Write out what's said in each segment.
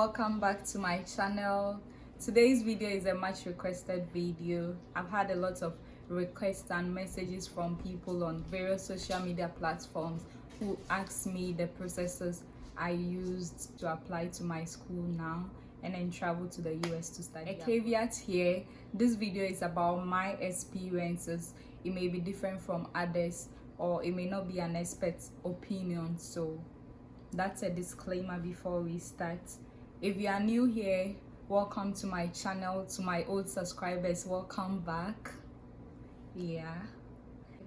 welcome back to my channel. Today's video is a much requested video. I've had a lot of requests and messages from people on various social media platforms who asked me the processes I used to apply to my school now and then travel to the US to study. A caveat here, this video is about my experiences. It may be different from others, or it may not be an expert's opinion, so that's a disclaimer before we start. If you are new here, welcome to my channel. To my old subscribers, welcome back.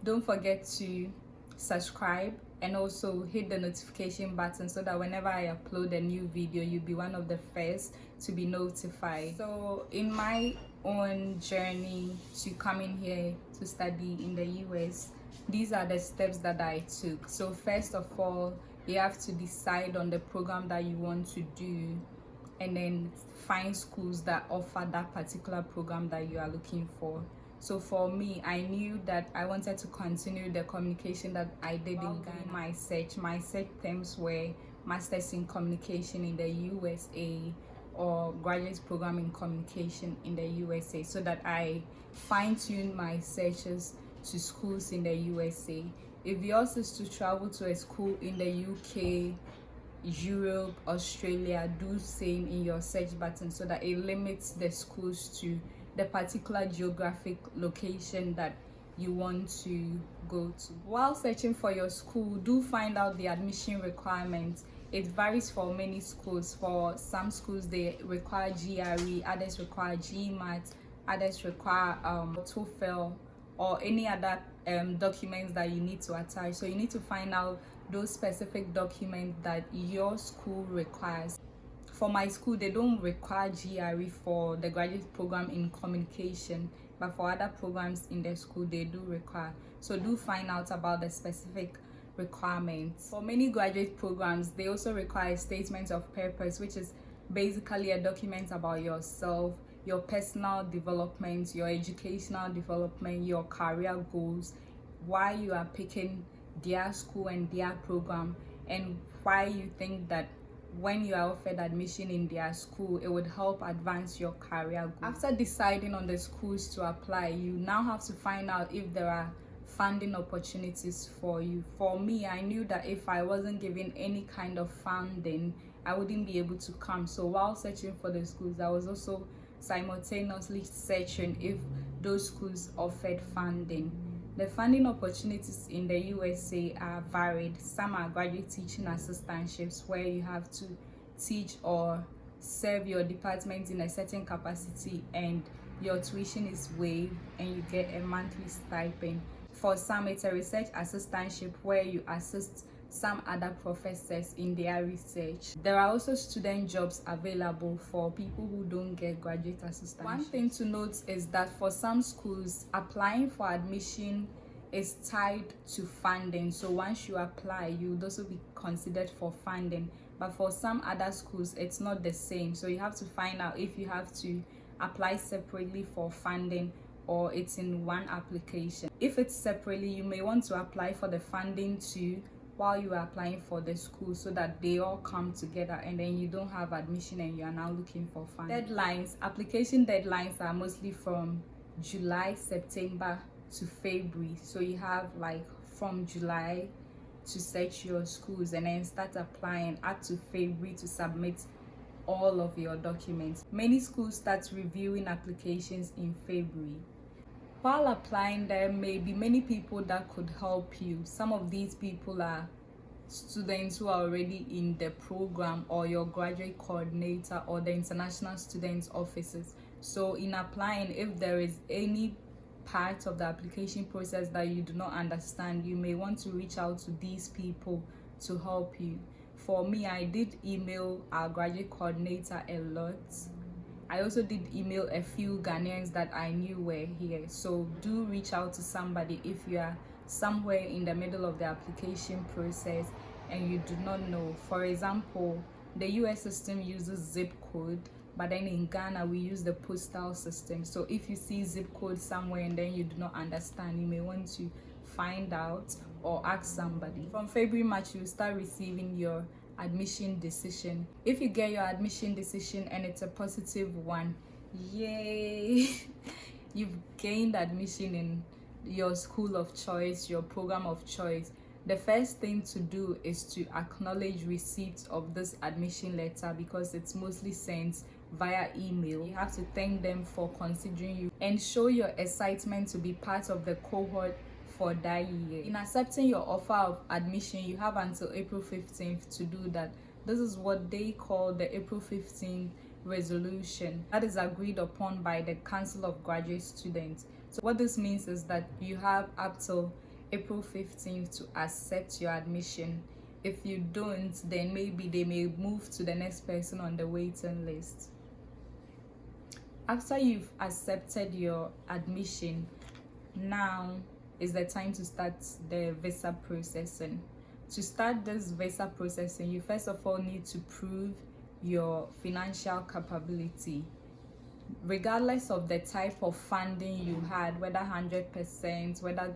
Don't forget to subscribe and also hit the notification button so that whenever I upload a new video, you'll be one of the first to be notified. So in my own journey to coming here to study in the US, these are the steps that I took. So first of all, you have to decide on the program that you want to do and then find schools that offer that particular program that you are looking for. So for me, I knew that I wanted to continue the communication that I did in Ghana. My search terms were Masters in Communication in the USA or Graduate Program in Communication in the USA, so that I fine-tuned my searches to schools in the USA. If yours is to travel to a school in the UK, Europe, Australia, do same in your search button so that it limits the schools to the particular geographic location that you want to go to. While searching for your school, do find out the admission requirements. It varies for many schools. For some schools, they require GRE, others require GMAT, others require TOEFL, or any other documents that you need to attach. So you need to find out those specific documents that your school requires. For my school, they don't require GRE for the graduate program in communication, but for other programs in the school, they do require. So do find out about the specific requirements. For many graduate programs, they also require a statement of purpose, which is basically a document about yourself, your personal development, your educational development, your career goals, why you are picking their school and their program, and why you think that when you are offered admission in their school, it would help advance your career goals. After deciding on the schools to apply, you now have to find out if there are funding opportunities for you. For me, I knew that if I wasn't given any kind of funding, I wouldn't be able to come. So while searching for the schools, I was also simultaneously searching if those schools offered funding. The funding opportunities in the USA are varied. Some are graduate teaching assistantships where you have to teach or serve your department in a certain capacity and your tuition is waived and you get a monthly stipend. For some, it's a research assistantship where you assist some other professors in their research. There are also student jobs available for people who don't get graduate assistance. One thing to note is that for some schools, applying for admission is tied to funding. So once you apply, you would also be considered for funding. But for some other schools, it's not the same. So you have to find out if you have to apply separately for funding or it's in one application. If it's separately, you may want to apply for the funding too while you are applying for the school, so that they all come together and then you don't have admission and you are now looking for funding. Deadlines, application deadlines are mostly from July, September to February. So you have like from July to search your schools and then start applying up to February to submit all of your documents. Many schools start reviewing applications in February. While applying, there may be many people that could help you. Some of these people are students who are already in the program, or your graduate coordinator, or the international students offices. So in applying, if there is any part of the application process that you do not understand, you may want to reach out to these people to help you. For me, I did email our graduate coordinator a lot. I also did email a few Ghanaians that I knew were here. So do reach out to somebody if you are somewhere in the middle of the application process and you do not know. For example, the US system uses zip code, but then in Ghana we use the postal system. So if you see zip code somewhere and then you do not understand, you may want to find out or ask somebody. From February, March, you start receiving your admission decision. If you get your admission decision and it's a positive one, yay, you've gained admission in your school of choice, your program of choice. The first thing to do is to acknowledge receipt of this admission letter, because it's mostly sent via email. You have to thank them for considering you and show your excitement to be part of the cohort for that year. In accepting your offer of admission, you have until April 15th to do that. This is what they call the April 15th resolution that is agreed upon by the Council of Graduate Students. So what this means is that you have up till April 15th to accept your admission. If you don't, then maybe they may move to the next person on the waiting list. After you've accepted your admission, now is the time to start the visa processing. To start this visa processing, you first of all need to prove your financial capability. Regardless of the type of funding you had, whether 100%, whether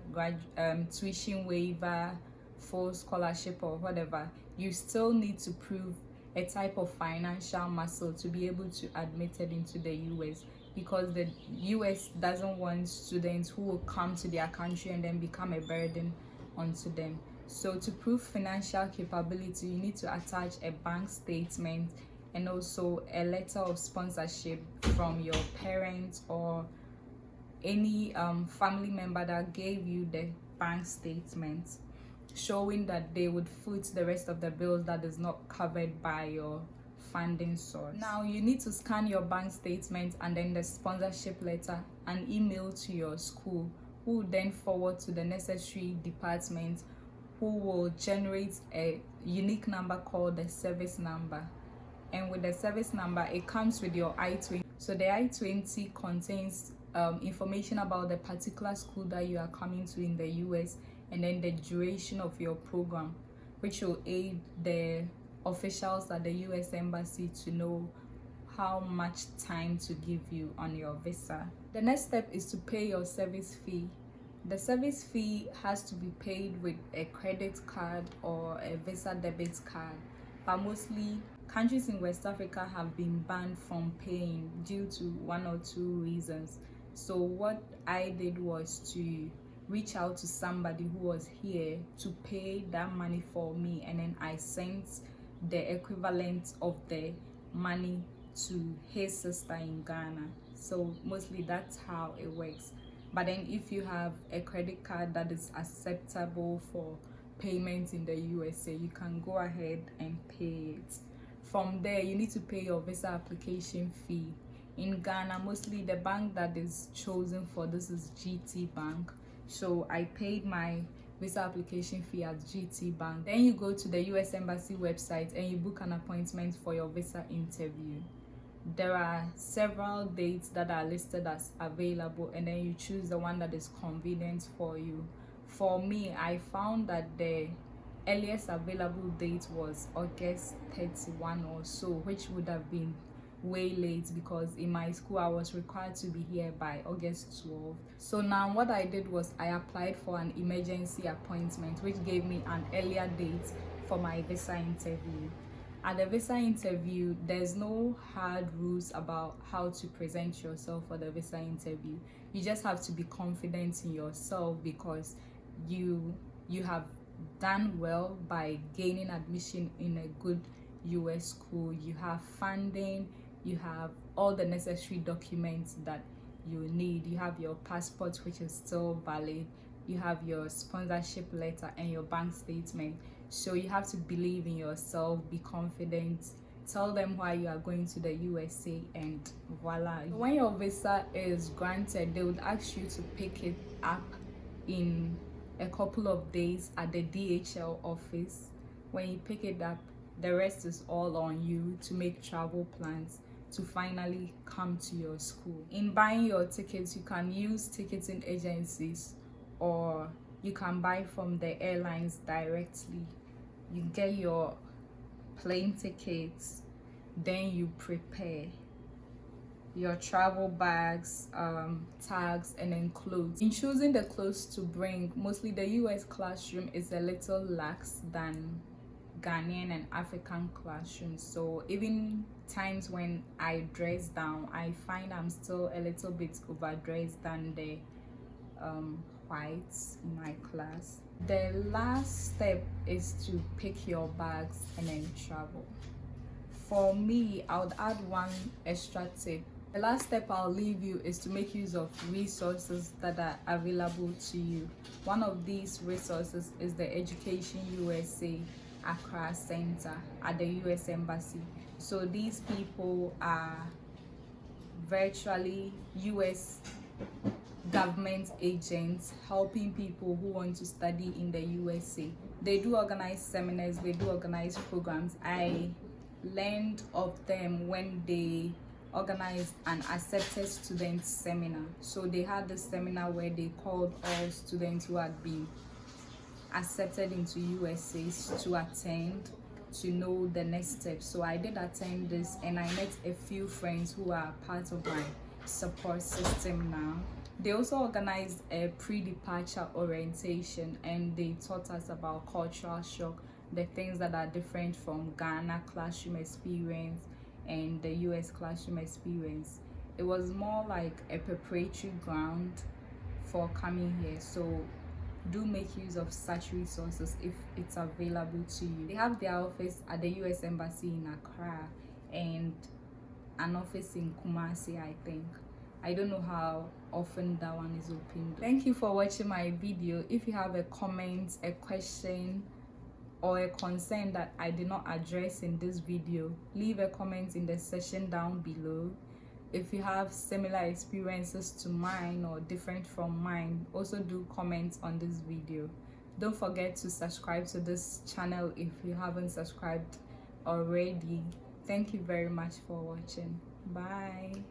tuition waiver, full scholarship or whatever, you still need to prove a type of financial muscle to be able to admitted into the US, because the US doesn't want students who will come to their country and then become a burden onto them. So to prove financial capability, you need to attach a bank statement and also a letter of sponsorship from your parents or any family member that gave you the bank statement, showing that they would foot the rest of the bills that is not covered by your funding source. Now you need to scan your bank statement and then the sponsorship letter and email to your school, who will then forward to the necessary department, who will generate a unique number called the SEVIS number. And with the SEVIS number, it comes with your I-20. So the I-20 contains information about the particular school that you are coming to in the US, and then the duration of your program, which will aid the officials at the US Embassy to know how much time to give you on your visa. The next step is to pay your service fee. The service fee has to be paid with a credit card or a Visa debit card, but mostly countries in West Africa have been banned from paying due to one or two reasons. So what I did was to reach out to somebody who was here to pay that money for me, and then I sent the equivalent of the money to his sister in Ghana. So mostly that's how it works. But then if you have a credit card that is acceptable for payment in the USA, you can go ahead and pay it. From there, you need to pay your visa application fee. In Ghana, mostly the bank that is chosen for this is GT Bank. So I paid my visa application fee at GT Bank. Then you go to the US Embassy website and you book an appointment for your visa interview. There are several dates that are listed as available, and then you choose the one that is convenient for you. For me, I found that the earliest available date was August 31 or so, which would have been way late because in my school I was required to be here by August 12. So now what I did was I applied for an emergency appointment, which gave me an earlier date for my visa interview. At the visa interview, there's no hard rules about how to present yourself for the visa interview. You just have to be confident in yourself because you have done well by gaining admission in a good US school. You have funding, you have all the necessary documents that you need. You have your passport, which is still valid. You have your sponsorship letter and your bank statement. So you have to believe in yourself, be confident, tell them why you are going to the USA, and voila. When your visa is granted, they would ask you to pick it up in a couple of days at the DHL office. When you pick it up, the rest is all on you to make travel plans to finally come to your school. In buying your tickets, you can use ticketing agencies or you can buy from the airlines directly. You get your plane tickets, then you prepare your travel bags, tags, and then clothes. In choosing the clothes to bring, mostly the US classroom is a little lax than Ghanaian and African classrooms. So even times when I dress down, I find I'm still a little bit overdressed than the whites in my class. The last step is to pick your bags and then travel. For me, I would add one extra tip. The last step I'll leave you is to make use of resources that are available to you. One of these resources is the Education USA Accra Center at the US Embassy. So these people are virtually US government agents helping people who want to study in the USA. They do organize seminars, they do organize programs. I learned of them when they organized an accepted student seminar. So they had this seminar where they called all students who had been accepted into USAs to attend to know the next step. So I did attend this, and I met a few friends who are part of my support system now. They also organized a pre-departure orientation, and they taught us about cultural shock, the things that are different from Ghana classroom experience and the US classroom experience. It was more like a preparatory ground for coming here. So do make use of such resources if it's available to you. They have their office at the US Embassy in Accra and an office in Kumasi, I think. I don't know how often that one is open. Thank you for watching my video. If you have a comment, a question, or a concern that I did not address in this video, leave a comment in the section down below. If you have similar experiences to mine or different from mine, also do comment on this video. Don't forget to subscribe to this channel if you haven't subscribed already. Thank you very much for watching. Bye.